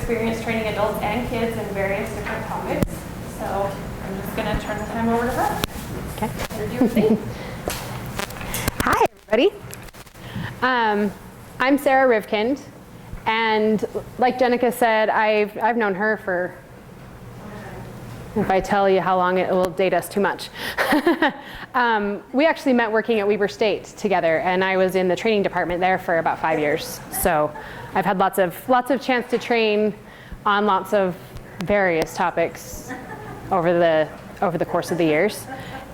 experience training adults and kids in various different topics. So I'm just going to turn the time over to her. Okay. What do you think? Hi, everybody. I'm Sarah Rivkind, and like Jenica said, I've known her for, if I tell you how long, it will date us too much. We actually met working at Weber State together, and I was in the training department there for about 5 years. So I've had lots of chance to train on lots of various topics over the course of the years.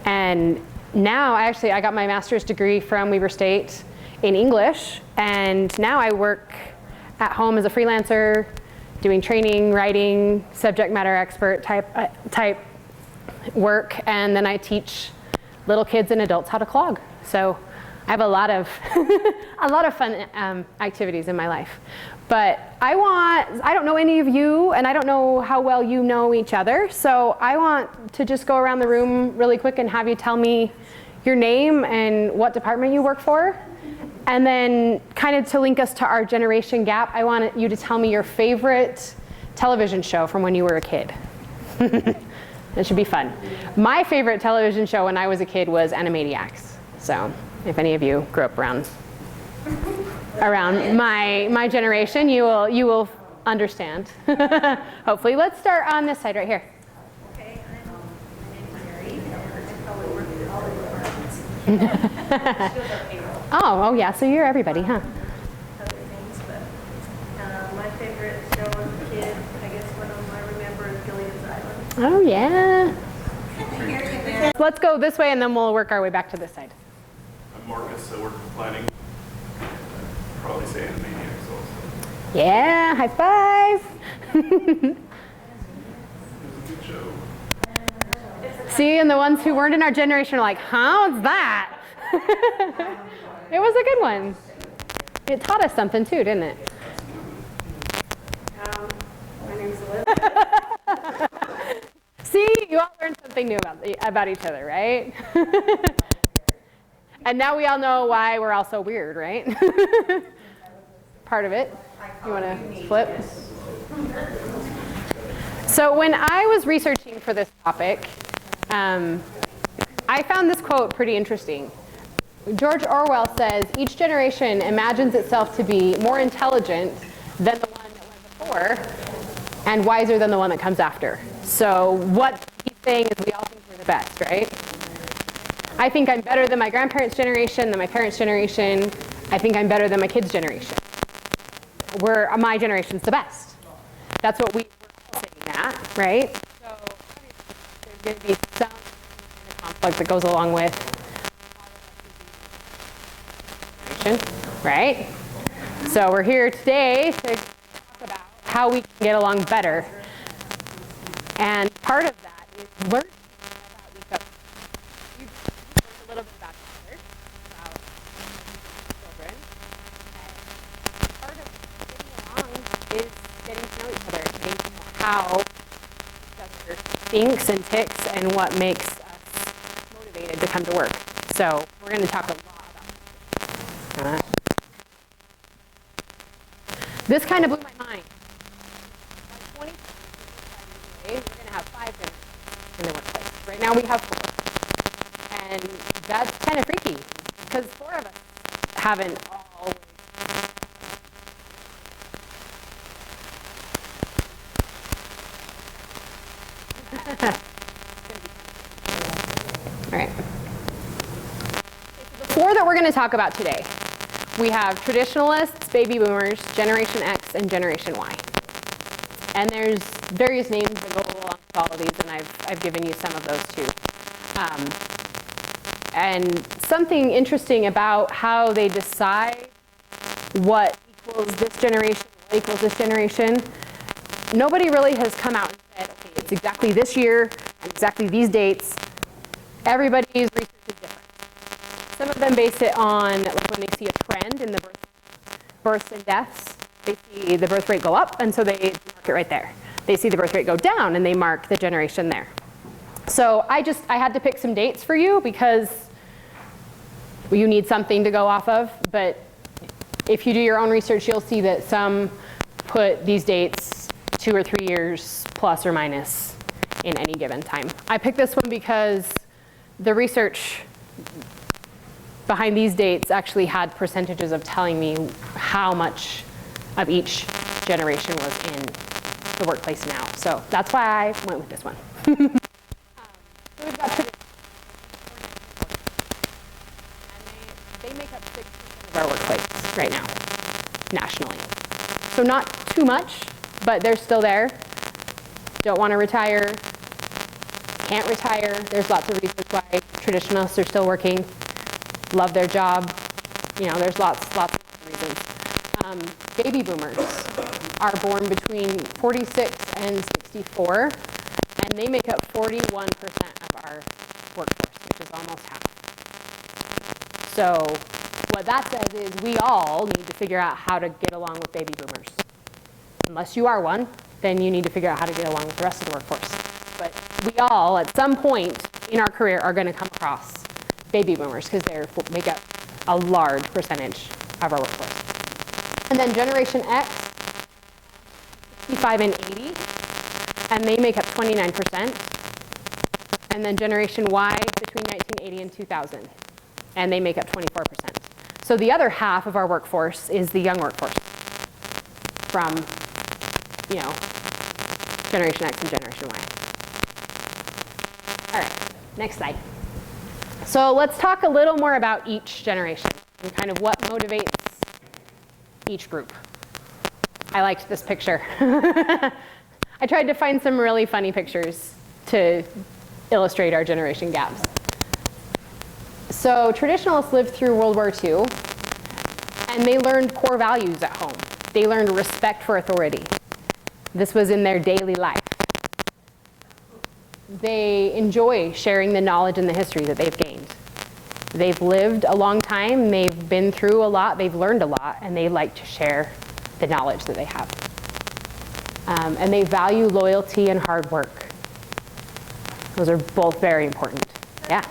And now I got my master's degree from Weber State in English, and now I work at home as a freelancer, doing training, writing, subject matter expert type work, and then I teach little kids and adults how to clog. So I have a lot of fun activities in my life. But I don't know any of you, and I don't know how well you know each other, so I want to just go around the room really quick and have you tell me your name and what department you work for. And then kind of to link us to our generation gap, I want you to tell me your favorite television show from when you were a kid. It should be fun. My favorite television show when I was a kid was Animaniacs. So if any of you grew up around my generation, you will understand. Hopefully. Let's start on this side right here. Okay, my name is Mary, and I probably work in all the departments. Oh, yeah, so you're everybody, huh? Other things, but my favorite show as a kid, I guess one of them I remember is Gilligan's Island. Oh, yeah. Let's go this way, and then we'll work our way back to this side. I'm Marcus, I work in planning. Probably say Animaniacs also. Yeah, high five. It was a good show. See, and the ones who weren't in our generation are like, huh, what's that? It was a good one. It taught us something too, didn't it? My name's Elizabeth. See, you all learned something new about each other, right? And now we all know why we're all so weird, right? Part of it. You want to flip? So when I was researching for this topic, I found this quote pretty interesting. George Orwell says, each generation imagines itself to be more intelligent than the one that went before and wiser than the one that comes after. So what he's saying is we all think we're the best, right? I think I'm better than my grandparents' generation, than my parents' generation. I think I'm better than my kids' generation. My generation's the best. That's what we're all saying that, right? So there's going to be some conflict that goes along with right? So we're here today to talk about how we can get along better. And part of that is learning about each other. We've learned a little bit about each other, about children. And part of getting along is getting to know each other, getting to know how each other thinks and ticks and what makes us motivated to come to work. So we're going to talk a lot. This kind of blew my mind. By 20 we're going to have 5 generations in the workplace. Right now we have 4. And that's kind of freaky because 4 of us haven't always. All right. The 4 that we're going to talk about today. We have traditionalists, baby boomers, Generation X, and Generation Y. And there's various names that go along with all of these, and I've given you some of those too. And something interesting about how they decide what equals this generation, what equals this generation, nobody really has come out and said, okay, it's exactly this year and exactly these dates. Everybody's research is different. Some of them base it on like when they see a trend in the births and deaths, they see the birth rate go up, and so they mark it right there. They see the birth rate go down, and they mark the generation there. So I had to pick some dates for you because you need something to go off of. But if you do your own research, you'll see that some put these dates 2 or 3 years plus or minus in any given time. I picked this one because the research behind these dates actually had percentages of telling me how much of each generation was in the workplace now. So that's why I went with this one. So we've got traditionalists, and they make up 6% of our workplace right now, nationally. So not too much, but they're still there. Don't want to retire, can't retire. There's lots of reasons why traditionalists are still working, love their job. You know, there's lots of reasons. Baby boomers are born between 46 and 64, and they make up 41% of our workforce, which is almost half. So what that says is we all need to figure out how to get along with baby boomers. Unless you are one, then you need to figure out how to get along with the rest of the workforce. But we all, at some point in our career, are going to come across baby boomers because they make up a large percentage of our workforce. And then Generation X, 65 and 80, and they make up 29%. And then Generation Y, between 1980 and 2000, and they make up 24%. So the other half of our workforce is the young workforce from, you know, Generation X and Generation Y. All right, next slide. So let's talk a little more about each generation and kind of what motivates each group. I liked this picture. I tried to find some really funny pictures to illustrate our generation gaps. So traditionalists lived through World War II, and they learned core values at home. They learned respect for authority. This was in their daily life. They enjoy sharing the knowledge and the history that they've gained. They've lived a long time, they've been through a lot, they've learned a lot, and they like to share the knowledge that they have. And they value loyalty and hard work. Those are both very important. Yeah.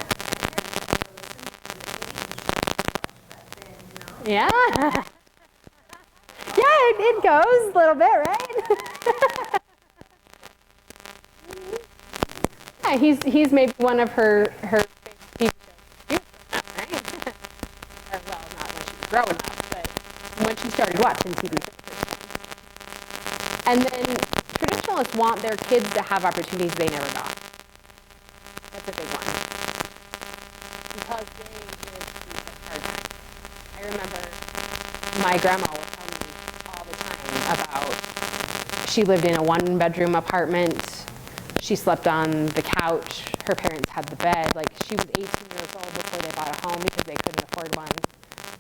Yeah. Yeah, it goes a little bit, right? Yeah, he's maybe one of her TV shows, right? Or, well, not when she was growing up, but when she started watching TV shows. And then traditionalists want their kids to have opportunities they never got. That's a big one. Because they lived through such hard times. I remember my grandma would tell me all the time about she lived in a one-bedroom apartment. She slept on the couch. Her parents had the bed. Like, she was 18 years old before they bought a home because they couldn't afford one.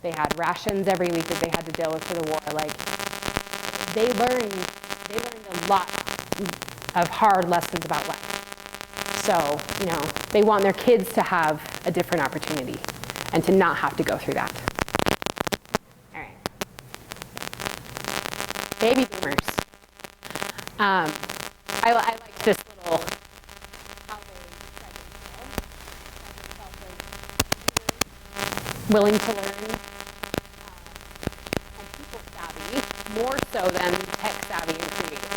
They had rations every week that they had to deal with for the war. Like, they learned a lot of hard lessons about life. So, you know, they want their kids to have a different opportunity and to not have to go through that. All right. Baby boomers. I like this little, how they describe themselves. Willing to learn, and people savvy, more so than tech savvy and creative.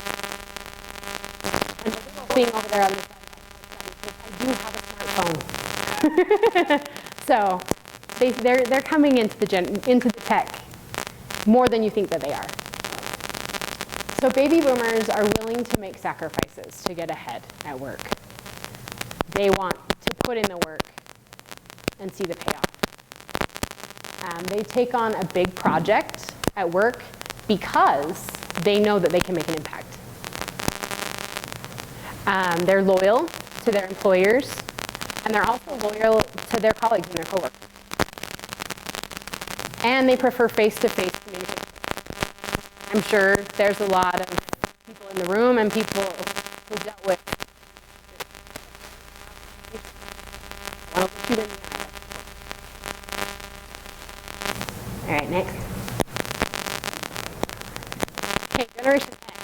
And the little thing over there on the side of I do have a smartphone. So they're coming into the tech more than you think that they are. So baby boomers are willing to make sacrifices to get ahead at work. They want to put in the work and see the payoff. They take on a big project at work because they know that they can make an impact. They're loyal to their employers, and they're also loyal to their colleagues and their coworkers. And they prefer face-to-face communication. I'm sure there's a lot of people in the room and people who dealt with I want to look you in the eye. All right, next. Okay, Generation X.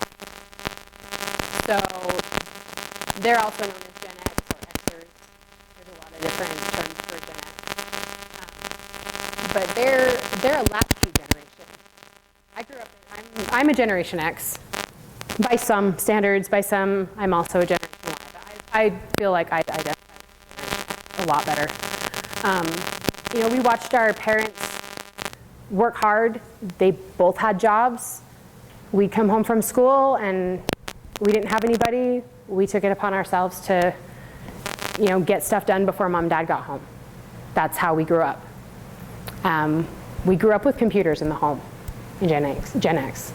So they're also known as Gen X or Xers. There's a lot of different terms for Gen X. But they're a latchkey generation. I grew up I'm a Generation X, by some standards, by some, I'm also a Generation Y. I feel like I identify a lot better. You know, we watched our parents work hard. They both had jobs. We'd come home from school and we didn't have anybody. We took it upon ourselves to, you know, get stuff done before mom and dad got home. That's how we grew up. We grew up with computers in the home in Gen X.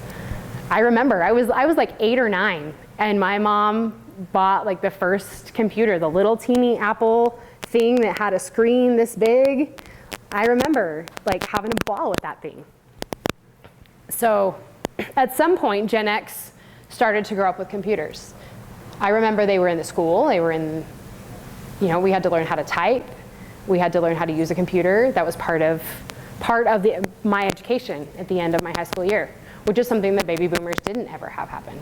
I remember I was like 8 or 9 and my mom bought like the first computer, the little teeny Apple thing that had a screen this big. I remember like having a ball with that thing. So at some point, Gen X started to grow up with computers. I remember they were in the school, they were in, you know, we had to learn how to type. We had to learn how to use a computer. That was part of my education at the end of my high school year, which is something that baby boomers didn't ever have happen.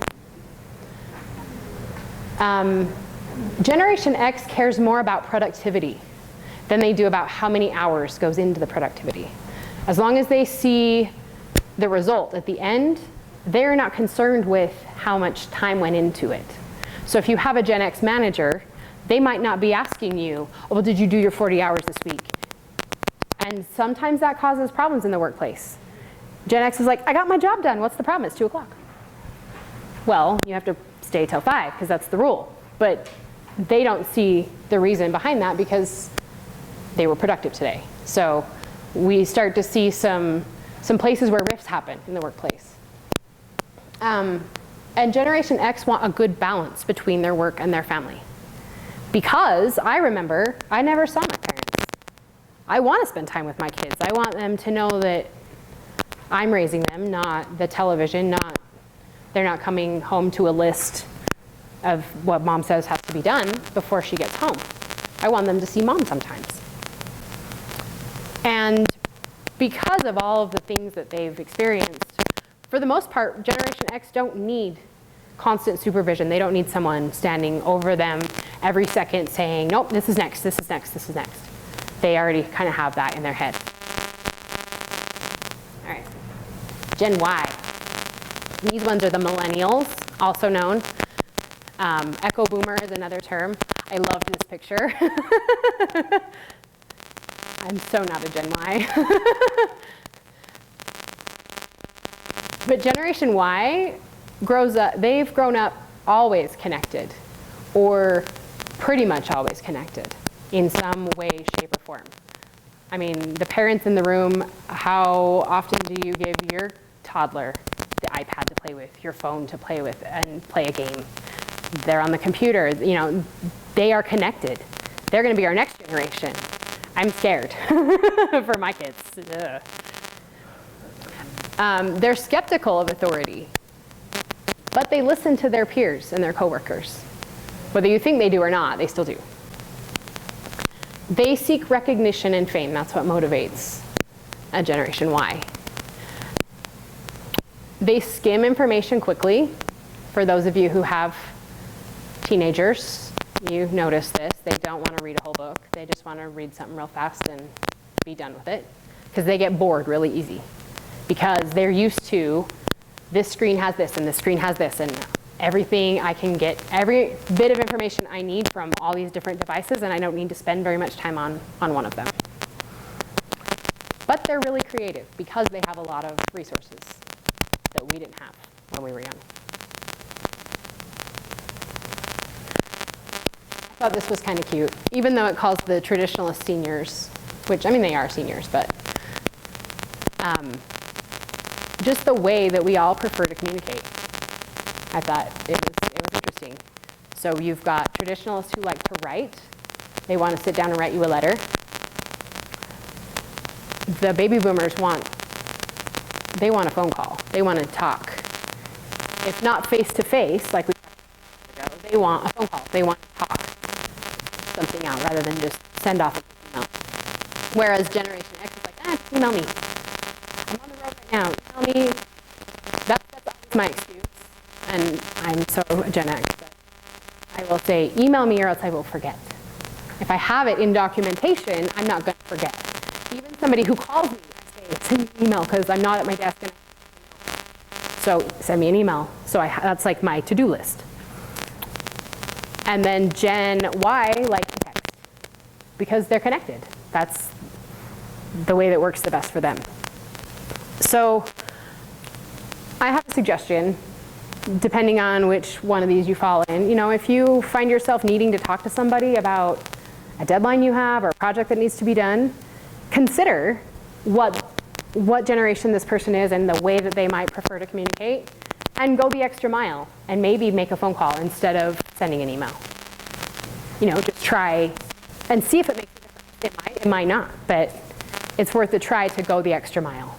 Generation X cares more about productivity than they do about how many hours goes into the productivity. As long as they see the result at the end, they're not concerned with how much time went into it. So if you have a Gen X manager, they might not be asking you, oh, well, did you do your 40 hours this week? And sometimes that causes problems in the workplace. Gen X is like, I got my job done. What's the problem? It's 2 o'clock. Well, you have to stay till 5 because that's the rule. But they don't see the reason behind that because they were productive today. So we start to see some places where rifts happen in the workplace. And Generation X want a good balance between their work and their family. Because I remember I never saw my parents. I want to spend time with my kids. I want them to know that I'm raising them, not the television, they're not coming home to a list of what mom says has to be done before she gets home. I want them to see mom sometimes. And because of all of the things that they've experienced, for the most part, Generation X don't need constant supervision. They don't need someone standing over them every second saying, nope, this is next, this is next, this is next. They already kind of have that in their head. All right, Gen Y. These ones are the millennials, also known. Echo boomer is another term. I loved this picture. I'm so not a Gen Y. But Generation Y grows up, they've grown up always connected, or pretty much always connected in some way, shape, or form. I mean, the parents in the room, how often do you give your toddler the iPad to play with, your phone to play with, and play a game? They're on the computer, you know, they are connected. They're gonna be our next generation. I'm scared for my kids. They're skeptical of authority, but they listen to their peers and their coworkers. Whether you think they do or not, they still do. They seek recognition and fame. That's what motivates a Generation Y. They skim information quickly. For those of you who have teenagers, you notice this. They don't want to read a whole book. They just want to read something real fast and be done with it, because they get bored really easy. Because they're used to, this screen has this, and this screen has this, and everything I can get, every bit of information I need from all these different devices, and I don't need to spend very much time on one of them. But they're really creative because they have a lot of resources that we didn't have when we were young. I thought this was kind of cute, even though it calls the Traditionalist seniors, which, I mean, they are seniors, but just the way that we all prefer to communicate. I thought it was interesting. So you've got traditionalists who like to write. They want to sit down and write you a letter. The baby boomers they want a phone call. They want to talk. If not face-to-face, like we talked about ago, they want a phone call. They want to talk something out rather than just send off an email. Whereas Generation X is like, email me. I'm on the road right now. Email me. That's always my excuse. And I'm so Gen X, but I will say, email me or else I will forget. If I have it in documentation, I'm not going to forget. Even somebody who calls me, I say, send me an email because I'm not at my desk. So send me an email. So that's like my to-do list. And then Gen Y like to text because they're connected. That's the way that works the best for them. So I have a suggestion, depending on which one of these you fall in. If you find yourself needing to talk to somebody about a deadline you have or a project that needs to be done, consider what generation this person is and the way that they might prefer to communicate, and go the extra mile and maybe make a phone call instead of sending an email. Just try and see if it makes a difference. It might not, but it's worth a try to go the extra mile.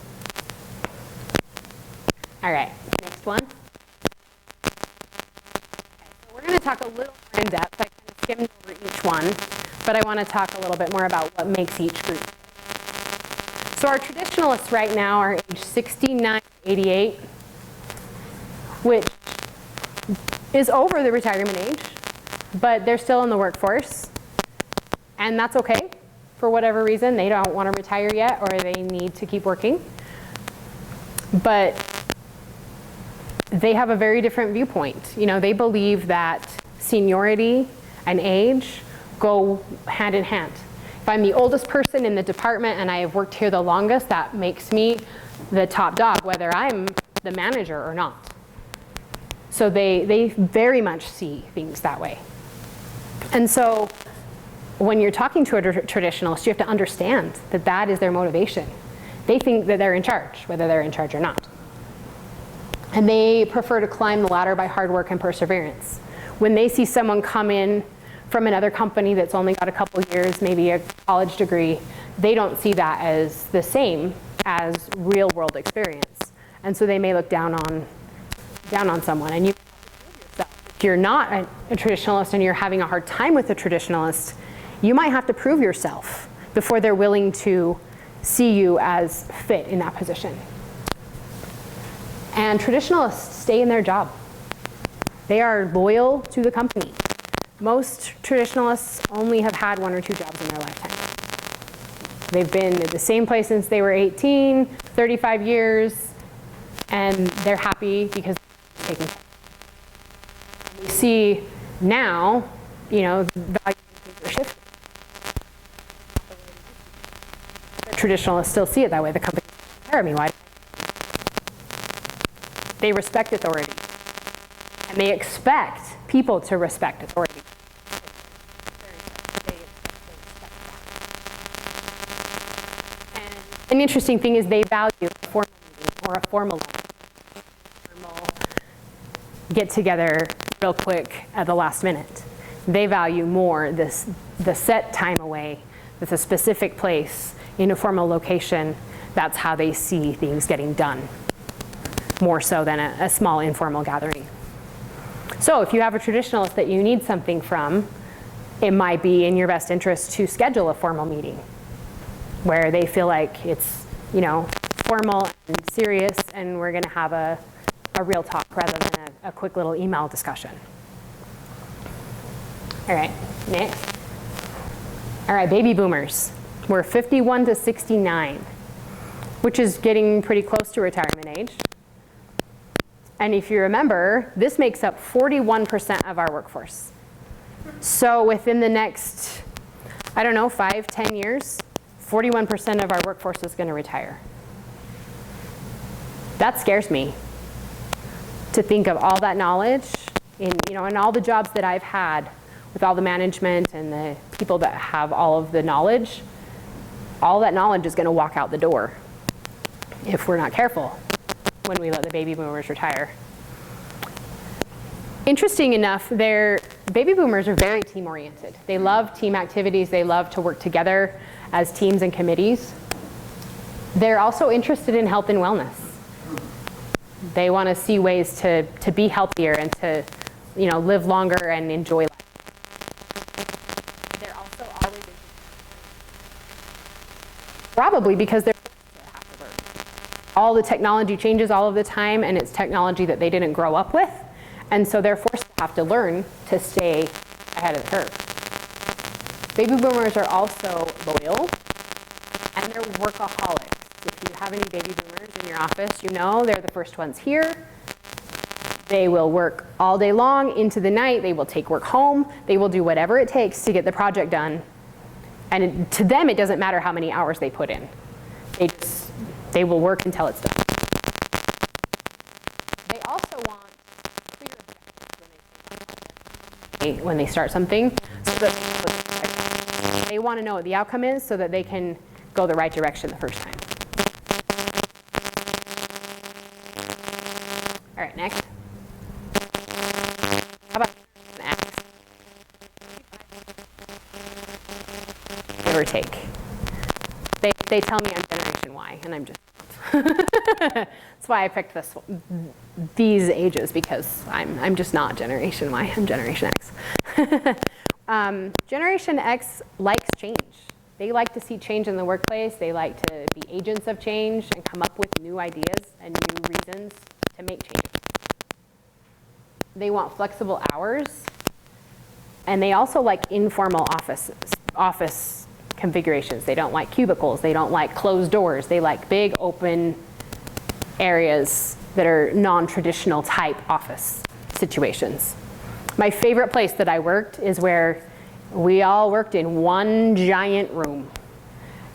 All right, next one. Okay, so we're going to talk a little more in depth. I kind of skimmed over each one, but I want to talk a little bit more about what makes each group. So our traditionalists right now are age 69 to 88, which is over the retirement age, but they're still in the workforce. And that's okay for whatever reason. They don't want to retire yet, or they need to keep working. But they have a very different viewpoint. They believe that seniority and age go hand in hand. If I'm the oldest person in the department and I have worked here the longest, that makes me the top dog, whether I'm the manager or not. So they very much see things that way. And so when you're talking to a traditionalist, you have to understand that that is their motivation. They think that they're in charge, whether they're in charge or not. And they prefer to climb the ladder by hard work and perseverance. When they see someone come in from another company that's only got a couple years, maybe a college degree, they don't see that as the same as real world experience. And so they may look down on someone. And you have to prove yourself. If you're not a traditionalist and you're having a hard time with a traditionalist, you might have to prove yourself before they're willing to see you as fit in that position. And traditionalists stay in their job. They are loyal to the company. Most traditionalists only have had 1 or 2 jobs in their lifetime. They've been at the same place since they were 18, 35 years, and they're happy because they're taking care. We see now, the value are shifting. Traditionalists still see it that way. The company takes care of me. Why? They respect authority. And they expect people to respect authority. And an interesting thing is they value a formal meeting or a formal get together real quick at the last minute. They value more the set time away with a specific place in a formal location. That's how they see things getting done, more so than a small informal gathering. So if you have a traditionalist that you need something from, it might be in your best interest to schedule a formal meeting where they feel like it's, formal and serious, and we're going to have a real talk rather than a quick little email discussion. All right, next. All right, baby boomers. We're 51 to 69, which is getting pretty close to retirement age. And if you remember, this makes up 41% of our workforce. So within the next, 5, 10 years, 41% of our workforce is going to retire. That scares me, to think of all that knowledge in all the jobs that I've had with all the management and the people that have all of the knowledge. All that knowledge is going to walk out the door if we're not careful when we let the baby boomers retire. Interesting enough, baby boomers are very team-oriented. They love team activities. They love to work together as teams and committees. They're also interested in health and wellness. They want to see ways to be healthier and to live longer and enjoy life. They're also always probably because they're have to learn. All the technology changes all of the time, and it's technology that they didn't grow up with. And so they're forced to have to learn to stay ahead of the curve. Baby boomers are also loyal, and they're workaholics. If you have any baby boomers in your office, they're the first ones here. They will work all day long into the night. They will take work home. They will do whatever it takes to get the project done. And to them, it doesn't matter how many hours they put in. They will work until it's done. They also want clear objectives when they start something. So that they want to know what the outcome is so that they can go the right direction the first time. All right, next. How about X? Give or take. They tell me I'm Generation Y, and I'm just that's why I picked these ages, because I'm just not Generation Y, I'm Generation X. Generation X likes change. They like to see change in the workplace. They like to be agents of change and come up with new ideas and new reasons to make change. They want flexible hours, and they also like informal office configurations. They don't like cubicles. They don't like closed doors. They like big open areas that are non-traditional type office situations. My favorite place that I worked is where we all worked in one giant room,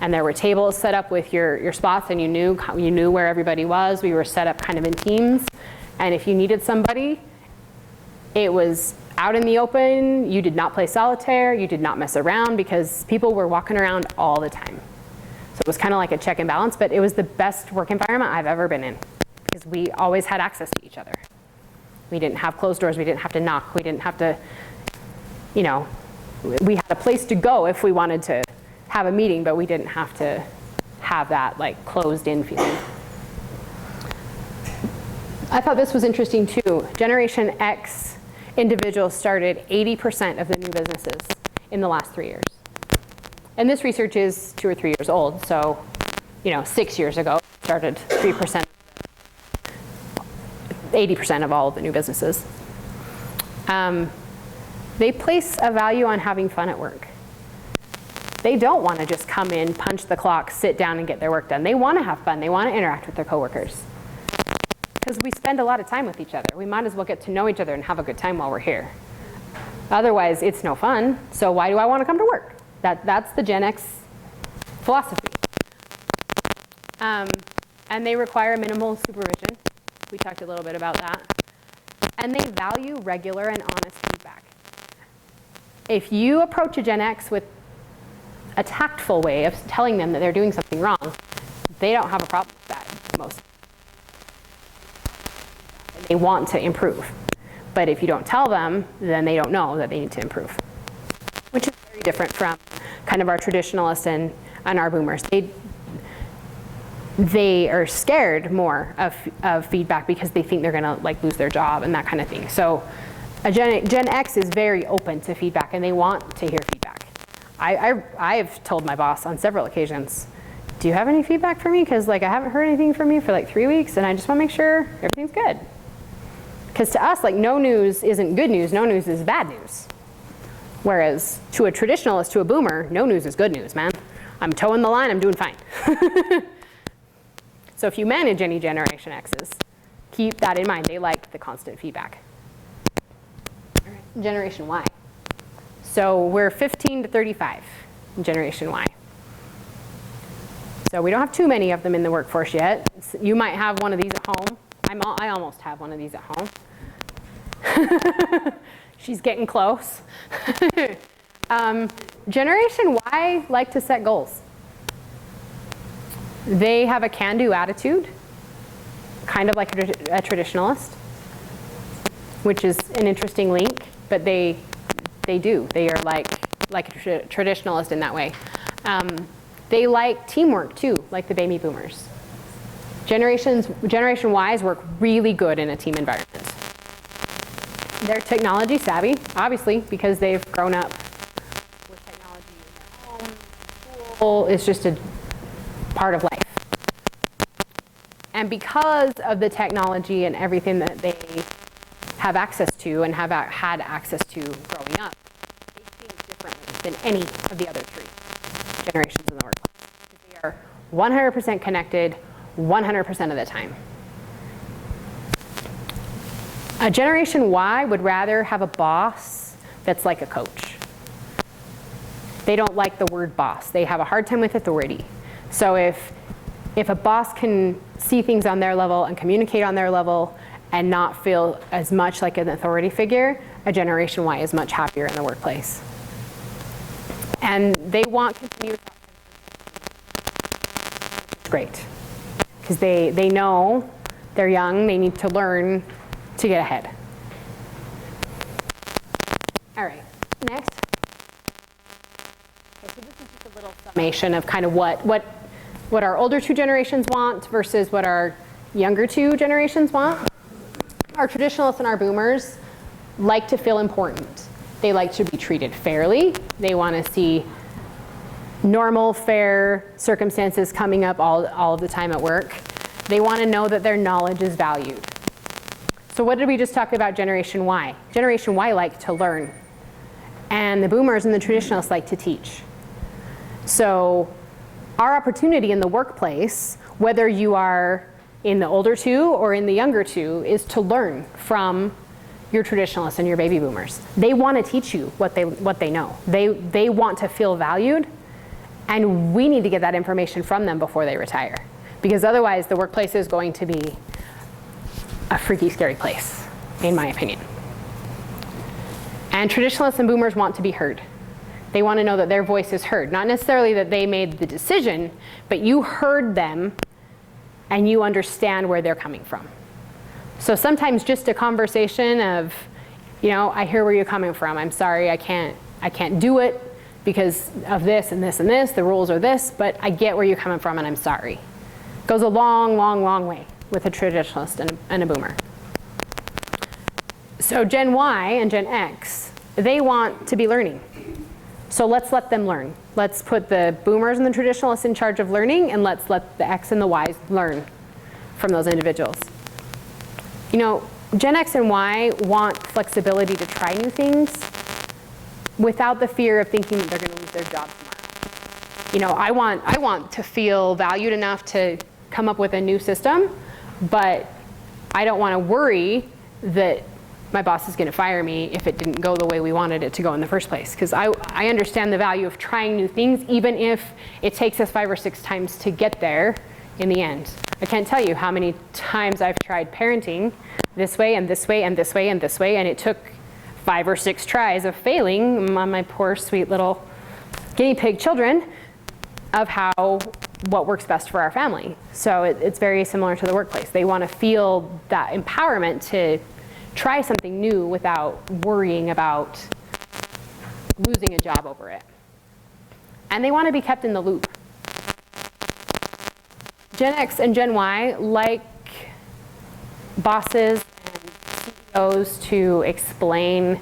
and there were tables set up with your spots, and you knew where everybody was. We were set up kind of in teams, and if you needed somebody, it was out in the open. You did not play solitaire. You did not mess around, because people were walking around all the time. So it was kind of like a check and balance, but it was the best work environment I've ever been in, because we always had access to each other. We didn't have closed doors. We didn't have to knock. We didn't have to, we had a place to go if we wanted to have a meeting, but we didn't have to have that like closed in feeling. I thought this was interesting too. Generation X individuals started 80% of the new businesses in the last 3 years. And this research is 2 or 3 years old, so 6 years ago, started 3%, 80% of all of the new businesses. They place a value on having fun at work. They don't want to just come in, punch the clock, sit down, and get their work done. They want to have fun. They want to interact with their coworkers. Because we spend a lot of time with each other. We might as well get to know each other and have a good time while we're here. Otherwise, it's no fun. So why do I want to come to work? That's the Gen X philosophy. And they require minimal supervision. We talked a little bit about that. And they value regular and honest feedback. If you approach a Gen X with a tactful way of telling them that they're doing something wrong, they don't have a problem with that most. They want to improve. But if you don't tell them, then they don't know that they need to improve. Which is very different from kind of our traditionalists and our boomers. They are scared more of feedback because they think they're gonna lose their job and that kind of thing. So a Gen X is very open to feedback, and they want to hear feedback. I've told my boss on several occasions, do you have any feedback for me? Because I haven't heard anything from you for 3 weeks, and I just want to make sure everything's good. Because to us, no news isn't good news, no news is bad news. Whereas to a traditionalist, to a boomer, no news is good news, man. I'm towing the line, I'm doing fine. So if you manage any Generation X's, keep that in mind. They like the constant feedback. All right. Generation Y. So we're 15 to 35 in Generation Y. So we don't have too many of them in the workforce yet. You might have one of these at home. I almost have one of these at home. She's getting close. Generation Y like to set goals. They have a can-do attitude, kind of like a traditionalist, which is an interesting link, but they do. They are like a traditionalist in that way. They like teamwork too, like the baby boomers. Generation Ys work really good in a team environment. They're technology savvy, obviously, because they've grown up with technology in their home. School is just a part of life. And because of the technology and everything that they have access to and have had access to growing up, they think differently than any of the other 3 generations in the workplace. They are 100% connected 100% of the time. A Generation Y would rather have a boss that's like a coach. They don't like the word boss. They have a hard time with authority. So if a boss can see things on their level and communicate on their level and not feel as much like an authority figure, a Generation Y is much happier in the workplace. And they want continuous. It's great. Because they know they're young, they need to learn to get ahead. All right, next. Okay, so this is just a little summation of kind of what our older two generations want versus what our younger two generations want. Our traditionalists and our boomers like to feel important. They like to be treated fairly. They want to see normal, fair circumstances coming up all of the time at work. They want to know that their knowledge is valued. So what did we just talk about Generation Y? Generation Y like to learn. And the boomers and the traditionalists like to teach. So our opportunity in the workplace, whether you are in the older two or in the younger two, is to learn from your traditionalists and your baby boomers. They want to teach you what they know. They want to feel valued, and we need to get that information from them before they retire. Because otherwise the workplace is going to be a freaky, scary place, in my opinion. And traditionalists and boomers want to be heard. They want to know that their voice is heard. Not necessarily that they made the decision, but you heard them and you understand where they're coming from. So sometimes just a conversation of, I hear where you're coming from. I'm sorry, I can't do it because of this and this and this. The rules are this, but I get where you're coming from and I'm sorry. Goes a long, long, long way with a traditionalist and a boomer. So Gen Y and Gen X, they want to be learning. So let's let them learn. Let's put the boomers and the traditionalists in charge of learning, and let's let the X and the Ys learn from those individuals. Gen X and Y want flexibility to try new things without the fear of thinking that they're going to lose their job tomorrow. I want to feel valued enough to come up with a new system, but I don't want to worry that my boss is going to fire me if it didn't go the way we wanted it to go in the first place. Because I understand the value of trying new things, even if it takes us 5 or 6 times to get there in the end. I can't tell you how many times I've tried parenting this way and this way and this way and this way, and it took 5 or 6 tries of failing on my poor, sweet little guinea pig children of what works best for our family. So it's very similar to the workplace. They want to feel that empowerment to try something new without worrying about losing a job over it. And they want to be kept in the loop. Gen X and Gen Y like bosses and CEOs to explain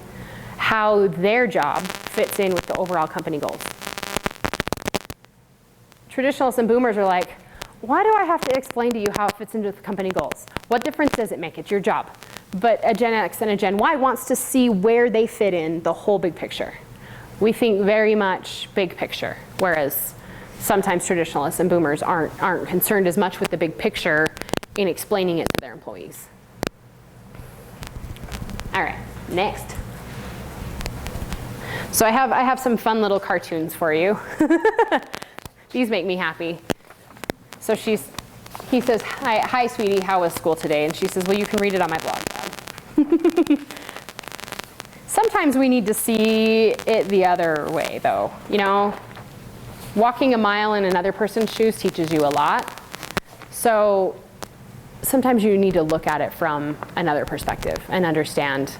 how their job fits in with the overall company goals. Traditionalists and boomers are like, why do I have to explain to you how it fits into the company goals? What difference does it make? It's your job. But a Gen X and a Gen Y wants to see where they fit in the whole big picture. We think very much big picture, whereas sometimes traditionalists and boomers aren't concerned as much with the big picture in explaining it to their employees. All right, next. So I have some fun little cartoons for you. These make me happy. So he says, hi sweetie, how was school today? And she says, well, you can read it on my blog, Dad. Sometimes we need to see it the other way, though. Walking a mile in another person's shoes teaches you a lot. So sometimes you need to look at it from another perspective and understand,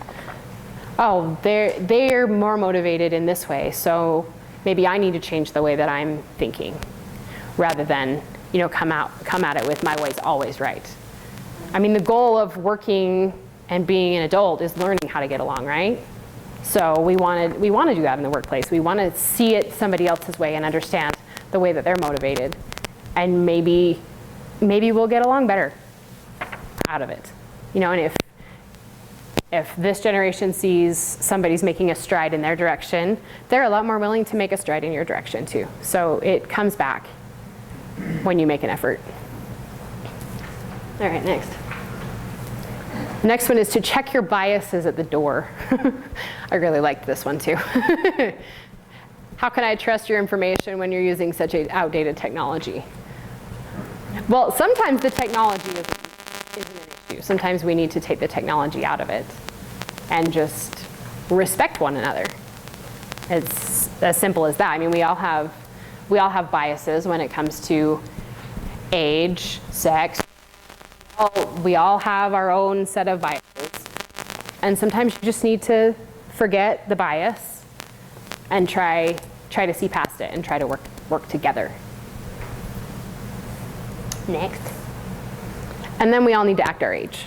oh, they're more motivated in this way, so maybe I need to change the way that I'm thinking, rather than come at it with my way's always right. I mean, the goal of working and being an adult is learning how to get along, right? So we want to do that in the workplace. We want to see it somebody else's way and understand the way that they're motivated, and maybe we'll get along better out of it. And if this generation sees somebody's making a stride in their direction, they're a lot more willing to make a stride in your direction too. So it comes back when you make an effort. All right, next. The next one is to check your biases at the door. I really liked this one too. How can I trust your information when you're using such an outdated technology? Well, sometimes the technology isn't an issue. Sometimes we need to take the technology out of it and just respect one another. It's as simple as that. I mean, we all have biases when it comes to age, sex. We all have our own set of biases. And sometimes you just need to forget the bias and try to see past it and try to work together. Next. And then we all need to act our age.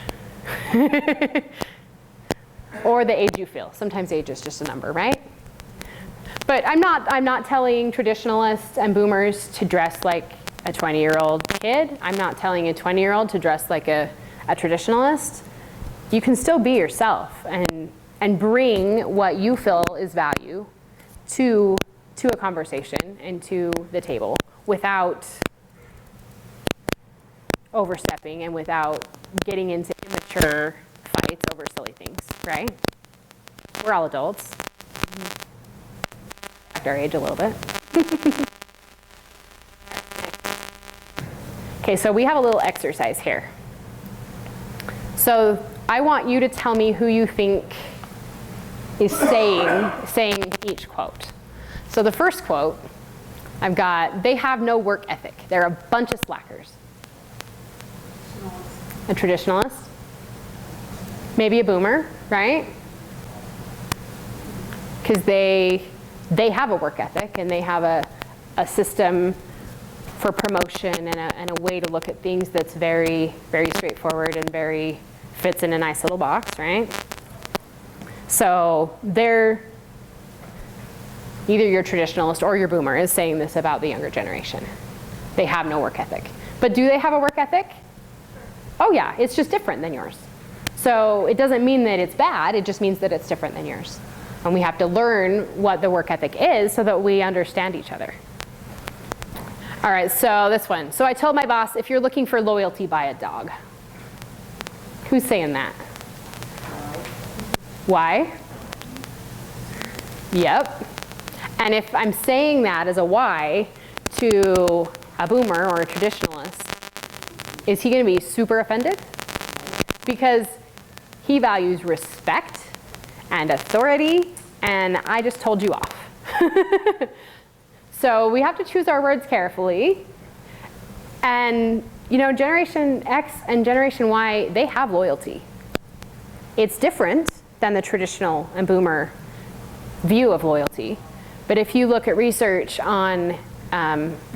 Or the age you feel. Sometimes age is just a number, right? But I'm not telling traditionalists and boomers to dress like a 20-year-old kid. I'm not telling a 20-year-old to dress like a traditionalist. You can still be yourself and bring what you feel is value to a conversation and to the table without overstepping and without getting into immature fights over silly things, right? We're all adults. Act our age a little bit. Okay, so we have a little exercise here. So I want you to tell me who you think is saying each quote. So the first quote, I've got, they have no work ethic. They're a bunch of slackers. A traditionalist. Maybe a boomer, right? Because they have a work ethic and they have a system for promotion and a way to look at things that's very, very straightforward and very fits in a nice little box, right? So they're, either your traditionalist or your boomer is saying this about the younger generation. They have no work ethic. But do they have a work ethic? Oh yeah, it's just different than yours. So it doesn't mean that it's bad, it just means that it's different than yours. And we have to learn what the work ethic is so that we understand each other. All right, so this one. So I told my boss, if you're looking for loyalty, buy a dog. Who's saying that? Why? Yep. And if I'm saying that as a why to a boomer or a traditionalist, is he going to be super offended? Because he values respect and authority, and I just told you off. So we have to choose our words carefully. And you know, Generation X and Generation Y, they have loyalty. It's different than the traditional and boomer view of loyalty. But if you look at research on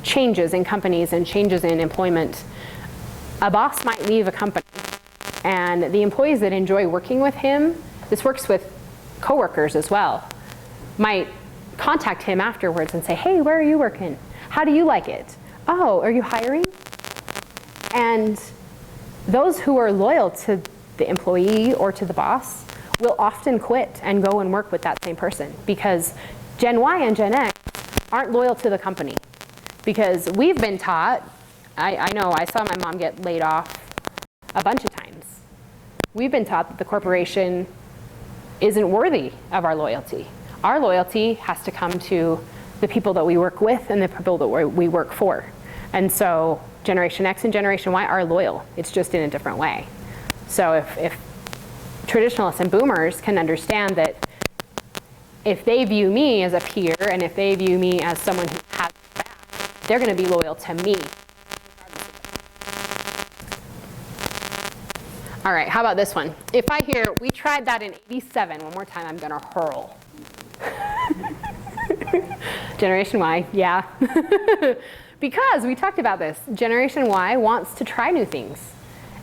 changes in companies and changes in employment, a boss might leave a company, and the employees that enjoy working with him, this works with coworkers as well, might contact him afterwards and say, hey, where are you working? How do you like it? Oh, are you hiring? And those who are loyal to the employee or to the boss will often quit and go and work with that same person, because Gen Y and Gen X aren't loyal to the company. Because we've been taught, I know I saw my mom get laid off a bunch of times. We've been taught that the corporation isn't worthy of our loyalty. Our loyalty has to come to the people that we work with and the people that we work for. And so Generation X and Generation Y are loyal. It's just in a different way. So if traditionalists and boomers can understand that if they view me as a peer and if they view me as someone who has back, they're going to be loyal to me. All right, how about this one? If I hear, we tried that in '87, one more time, I'm going to hurl. Generation Y, yeah. Because we talked about this. Generation Y wants to try new things.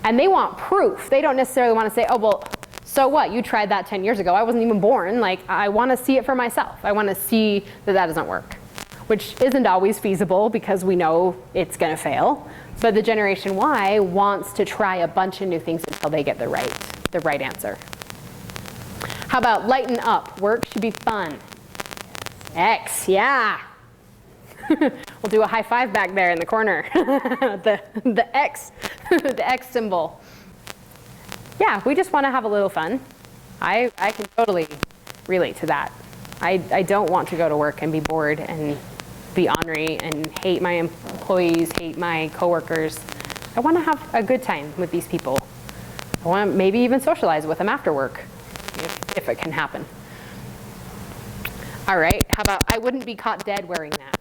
And they want proof. They don't necessarily want to say, oh, well, so what? You tried that 10 years ago. I wasn't even born. Like, I want to see it for myself. I want to see that that doesn't work, which isn't always feasible because we know it's going to fail. But the Generation Y wants to try a bunch of new things until they get the right answer. How about lighten up? Work should be fun. X, yeah. We'll do a high five back there in the corner. the X, the X symbol. Yeah, we just want to have a little fun. I can totally relate to that. I don't want to go to work and be bored and be ornery and hate my employees, hate my coworkers. I want to have a good time with these people. I want to maybe even socialize with them after work, if it can happen. All right, how about I wouldn't be caught dead wearing that?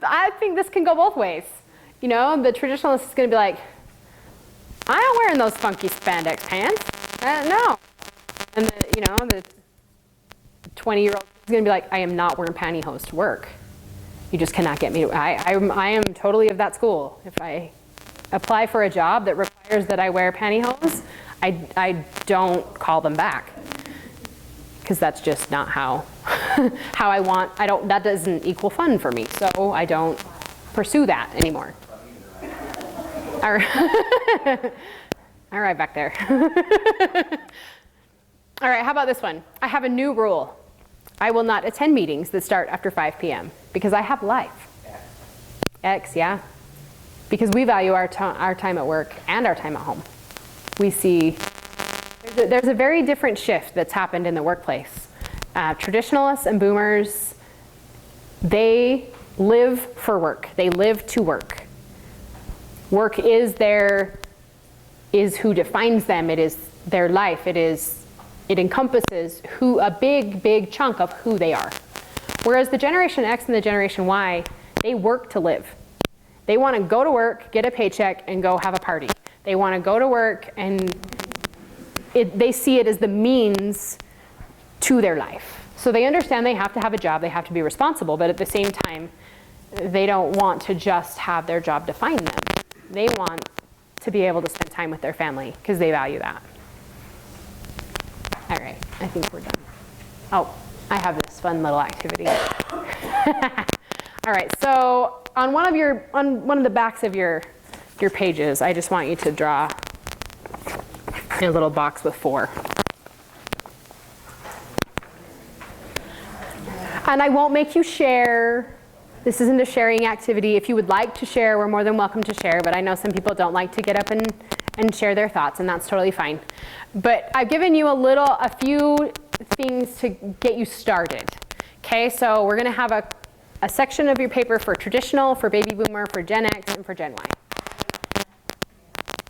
I think this can go both ways. You know, the traditionalist is going to be like, I ain't wearing those funky spandex pants. No. And the 20-year-old is going to be like, I am not wearing pantyhose to work. You just cannot get me. I am totally of that school. If I apply for a job that requires that I wear pantyhose, I don't call them back. Because that's just not how I want. That doesn't equal fun for me. So I don't pursue that anymore. All right. All right, back there. All right, how about this one? I have a new rule. I will not attend meetings that start after 5 p.m. because I have life. X, yeah. Because we value our time at work and our time at home. We see there's a very different shift that's happened in the workplace. Traditionalists and boomers, they live for work. They live to work. Work is who defines them. It is their life. It encompasses a big chunk of who they are. Whereas the Generation X and the Generation Y, they work to live. They want to go to work, get a paycheck, and go have a party. They want to go to work, and they see it as the means to their life. So they understand they have to have a job, they have to be responsible, but at the same time, they don't want to just have their job define them. They want to be able to spend time with their family because they value that. All right, I think we're done. Oh, I have this fun little activity. All right, so on one of the backs of your pages, I just want you to draw a little box with 4. And I won't make you share. This isn't a sharing activity. If you would like to share, we're more than welcome to share, but I know some people don't like to get up and share their thoughts, and that's totally fine. But I've given you a few things to get you started. Okay, so we're gonna have a section of your paper for traditional, for baby boomer, for Gen X, and for Gen Y.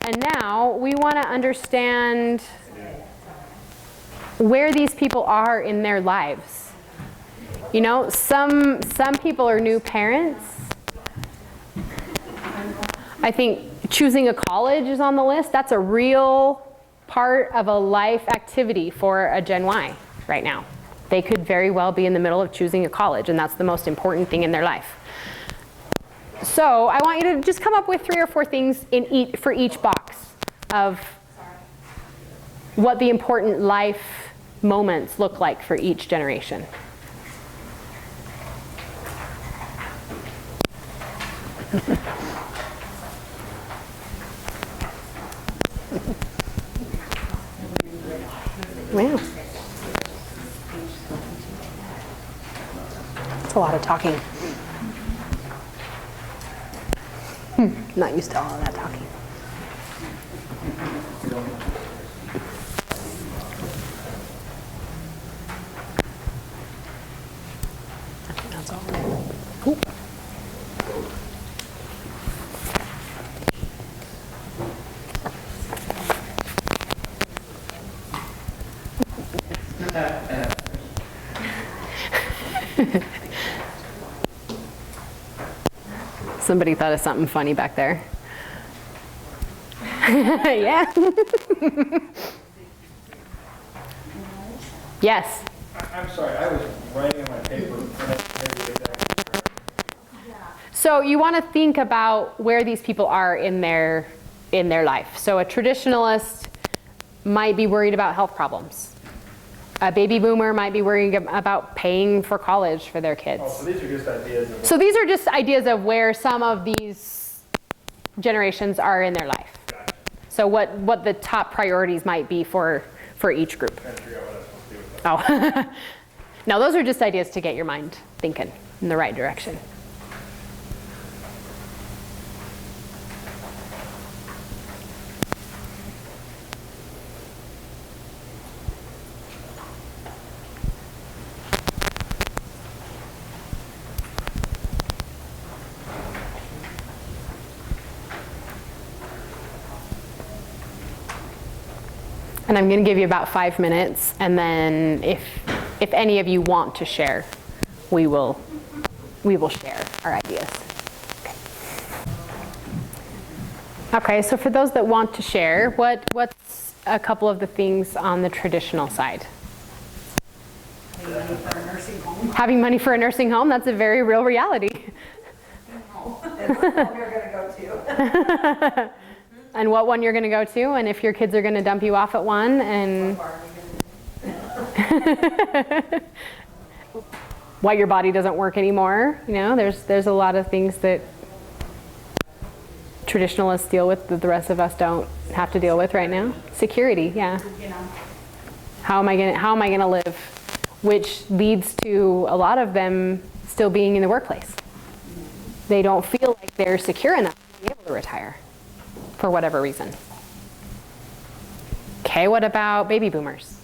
And now we want to understand where these people are in their lives. You know, some people are new parents. I think choosing a college is on the list. That's a real part of a life activity for a Gen Y right now. They could very well be in the middle of choosing a college, and that's the most important thing in their life. So I want you to just come up with 3 or 4 things for each box of what the important life moments look like for each generation. Wow. That's a lot of talking. Not used to all of that talking. I think that's all. Cool. Somebody thought of something funny back there. Yeah. Yes. I'm sorry, I was writing on my paper. So you want to think about where these people are in their life. So a traditionalist might be worried about health problems. A baby boomer might be worrying about paying for college for their kids. Oh, so these are just ideas. So these are just ideas of where some of these generations are in their life. Gotcha. So what the top priorities might be for each group. Trying to figure out what I'm supposed to do with that. Oh, no, those are just ideas to get your mind thinking in the right direction. And I'm going to give you about 5 minutes, and then if any of you want to share, we will share our ideas. Okay, so for those that want to share, what's a couple of the things on the traditional side? Having money for a nursing home. Having money for a nursing home, that's a very real reality. And what home you're gonna go to. And what one you're going to go to, and if your kids are going to dump you off at one, and why your body doesn't work anymore. You know, there's a lot of things that traditionalists deal with that the rest of us don't have to deal with right now. Security, yeah. You know, How am I gonna live? Which leads to a lot of them still being in the workplace. They don't feel like they're secure enough to be able to retire for whatever reason. Okay, what about baby boomers?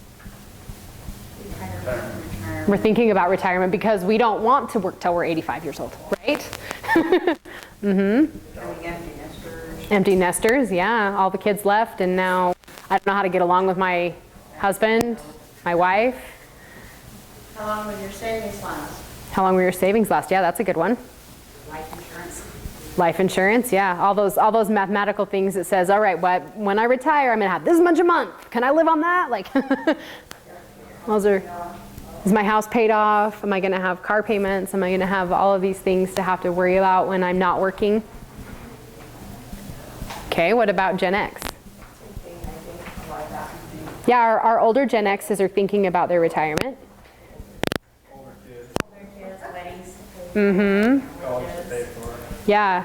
We're thinking about retirement because we don't want to work till we're 85 years old, right? having empty nesters. Empty nesters, yeah. All the kids left, and now I don't know how to get along with my husband, my wife. How long will your savings last? How long will your savings last? Yeah, that's a good one. Life insurance. Life insurance, yeah. All those mathematical things that says, all right, when I retire, I'm gonna have this much a month. Can I live on that? Like, is my house paid off? Am I gonna have car payments? Am I gonna have all of these things to have to worry about when I'm not working? Okay, what about Gen X? Yeah, our older Gen X's are thinking about their retirement. Older kids, Kids, weddings. college to pay for. Yeah,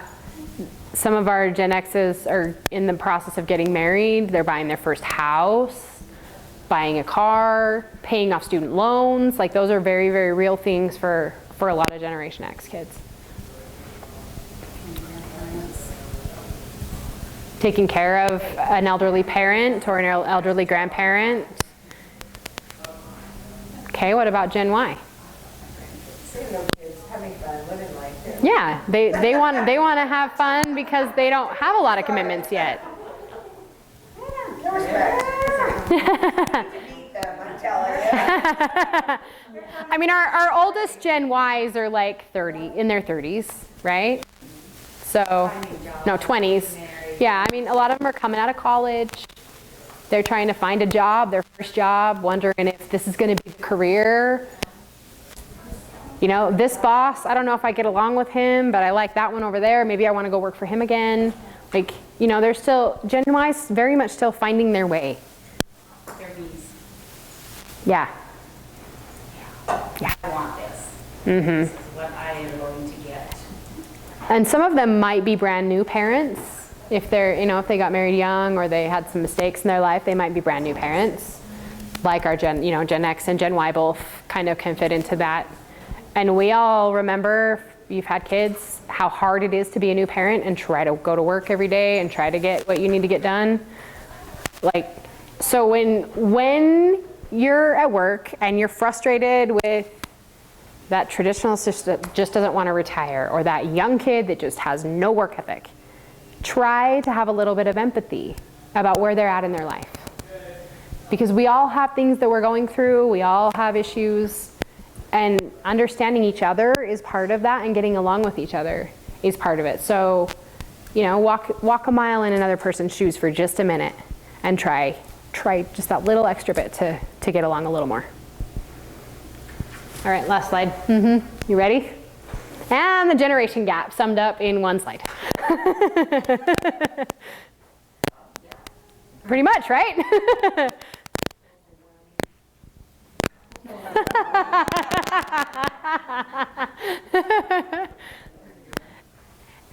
some of our Gen X's are in the process of getting married. They're buying their first house, buying a car, paying off student loans. Like, those are very, very real things for a lot of Generation X kids. Taking care of an elderly parent or an elderly grandparent. Okay, what about Gen Y? Single kids, having fun, living life. Yeah, they want to have fun because they don't have a lot of commitments yet. Respect. To meet them, I'm telling you. I mean, our oldest Gen Ys are like 30, in their 30s, right? So, no, 20s. Yeah, I mean, a lot of them are coming out of college. They're trying to find a job, their first job, wondering if this is going to be a career. You know, this boss, I don't know if I get along with him, but I like that one over there. Maybe I want to go work for him again. Like, you know, they're still, Gen Y's very much still finding their way. Their bees. Yeah. I want this. This is what I am going to get. And some of them might be brand new parents. If they're, you know, if they got married young or they had some mistakes in their life, they might be brand new parents. Like our Gen X and Gen Y both kind of can fit into that. And we all remember, if you've had kids, how hard it is to be a new parent and try to go to work every day and try to get what you need to get done. Like, so when you're at work and you're frustrated with that traditionalist that just doesn't want to retire, or that young kid that just has no work ethic, try to have a little bit of empathy about where they're at in their life. Because we all have things that we're going through, we all have issues, and understanding each other is part of that, and getting along with each other is part of it. So, you know, walk a mile in another person's shoes for just a minute and try just that little extra bit to get along a little more. All right, last slide. You ready? And the generation gap summed up in one slide. Pretty much, right?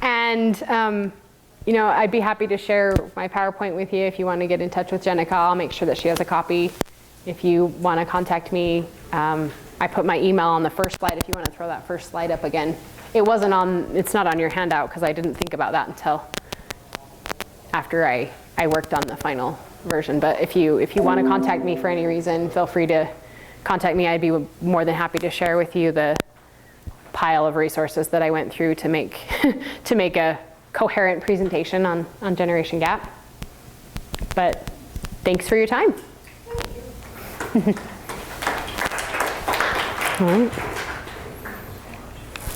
And, you know, I'd be happy to share my PowerPoint with you if you want to get in touch with Jenica. I'll make sure that she has a copy. If you want to contact me, I put my email on the first slide if you want to throw that first slide up again. It's not on your handout because I didn't think about that until after I worked on the final version. But if you want to contact me for any reason, feel free to contact me. I'd be more than happy to share with you the pile of resources that I went through to make a coherent presentation on Generation Gap. But thanks for your time. All right.